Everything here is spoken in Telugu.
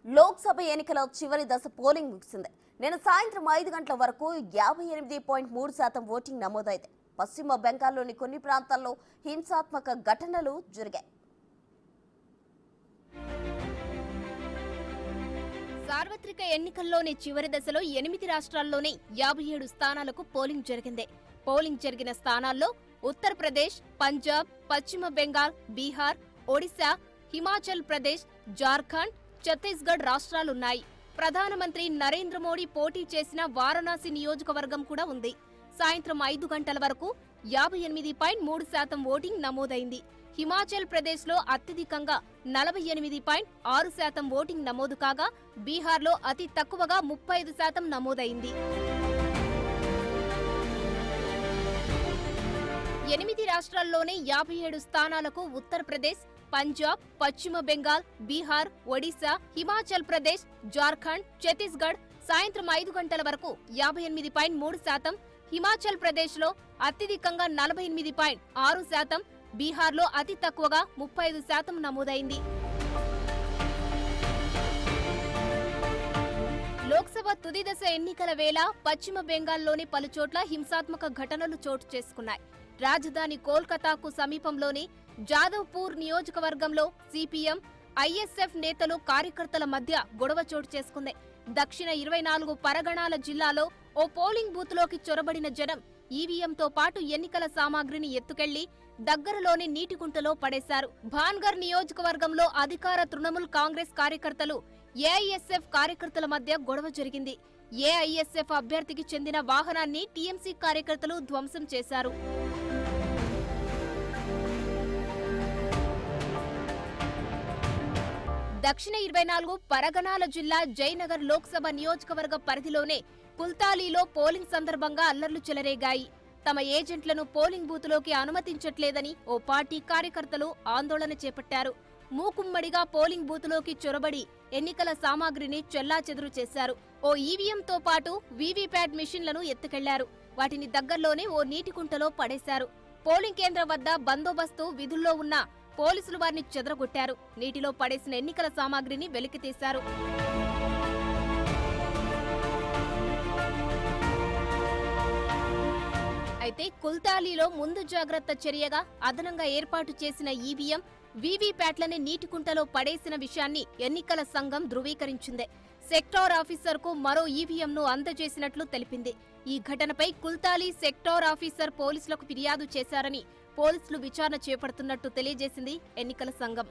లోక్సభ ఎన్నికల చివరి దశ పోలింగ్ ముగిసింది. నేను సాయంత్రం 5 గంటల వరకు 58.3% ఓటింగ్ నమోదైంది. పశ్చిమ బెంగాల్లోని కొన్ని ప్రాంతాల్లో హింసాత్మక ఘటనలు జరిగాయి. సార్వత్రిక ఎన్నికల్లోని చివరి దశలో 8 రాష్ట్రాల్లోని 57 స్థానాలకు పోలింగ్ జరిగింది. పోలింగ్ జరిగిన స్థానాల్లో ఉత్తరప్రదేశ్, పంజాబ్, పశ్చిమ బెంగాల్, బీహార్, ఒడిశా, హిమాచల్ ప్రదేశ్, జార్ఖండ్, ఛత్తీస్గఢ్ రాష్ట్రాలున్నాయి. ప్రధానమంత్రి నరేంద్ర మోడీ పోటీ చేసిన వారణాసి నియోజకవర్గం కూడా ఉంది. సాయంత్రం 5 గంటల వరకు 58.3% ఓటింగ్ నమోదైంది. హిమాచల్ ప్రదేశ్లో అత్యధికంగా 48.6% ఓటింగ్ నమోదు కాగా బీహార్లో అతి తక్కువగా 35% నమోదైంది. 8 రాష్ట్రాల్లోనే 57 స్థానాలకు ఉత్తరప్రదేశ్, పంజాబ్, పశ్చిమ బెంగాల్, బీహార్, ఒడిశా, హిమాచల్ ప్రదేశ్, జార్ఖండ్, ఛత్తీస్గఢ్ సాయంత్రం 5 గంటల వరకు 58.3%, హిమాచల్ ప్రదేశ్లో అత్యధికంగా 48.6%, బీహార్లో అతి తక్కువగా 35% నమోదైంది. లోక్సభ తుది దశ ఎన్నికల వేళ పశ్చిమ బెంగాల్లోని పలుచోట్ల హింసాత్మక ఘటనలు చోటు చేసుకున్నాయి. రాజధాని కోల్కతాకు సమీపంలోని జాదవ్పూర్ నియోజకవర్గంలో సిపిఎం, ఐఎస్ఎఫ్ నేతలు, కార్యకర్తల మధ్య గొడవ చోటు చేసుకుంది. దక్షిణ 24 పరగణాల జిల్లాలో ఓ పోలింగ్ బూత్లోకి చొరబడిన జనం ఈవీఎంతో పాటు ఎన్నికల సామాగ్రిని ఎత్తుకెళ్లి దగ్గరలోని నీటికుంటలో పడేశారు. భాన్గర్ నియోజకవర్గంలో అధికార తృణమూల్ కాంగ్రెస్ కార్యకర్తలు, ఏఐఎస్ఎఫ్ కార్యకర్తల మధ్య గొడవ జరిగింది. ఏఐఎస్ఎఫ్ అభ్యర్థికి చెందిన వాహనాన్ని టీఎంసీ కార్యకర్తలు ధ్వంసం చేశారు. దక్షిణ 24 పరగణాల జిల్లా జయనగర్ లోక్సభ నియోజకవర్గ పరిధిలోనే కుల్తాలీలో పోలింగ్ సందర్భంగా అల్లర్లు చెలరేగాయి. తమ ఏజెంట్లను పోలింగ్ బూత్లోకి అనుమతించట్లేదని ఓ పార్టీ కార్యకర్తలు ఆందోళన చేపట్టారు. మూకుమ్మడిగా పోలింగ్ బూత్లోకి చొరబడి ఎన్నికల సామాగ్రిని చెల్లాచెదురు చేశారు. ఓ ఈవీఎంతో పాటు వీవీప్యాట్ మిషన్లను ఎత్తుకెళ్లారు. వాటిని దగ్గర్లోనే ఓ నీటికుంటలో పడేశారు. పోలింగ్ కేంద్రం వద్ద బందోబస్తు విధుల్లో ఉన్న పోలీసులు వారిని చెదరగొట్టారు. నీటిలో పడేసిన ఎన్నికల సామాగ్రిని వెలికితీశారు. అయితే కుల్తాలీలో ముందు జాగ్రత్త చర్యగా అదనంగా ఏర్పాటు చేసిన ఈవీఎం, వీవీప్యాట్లని నీటికుంటలో పడేసిన విషయాన్ని ఎన్నికల సంఘం ధృవీకరించింది. సెక్టార్ ఆఫీసర్కు మరో ఈవీఎంను అందజేసినట్లు తెలిపింది. ఈ ఘటనపై కుల్తాలీ సెక్టార్ ఆఫీసర్ పోలీసులకు ఫిర్యాదు చేశారని, పోలీసులు విచారణ చేపడుతున్నట్టు తెలియజేసింది ఎన్నికల సంఘం.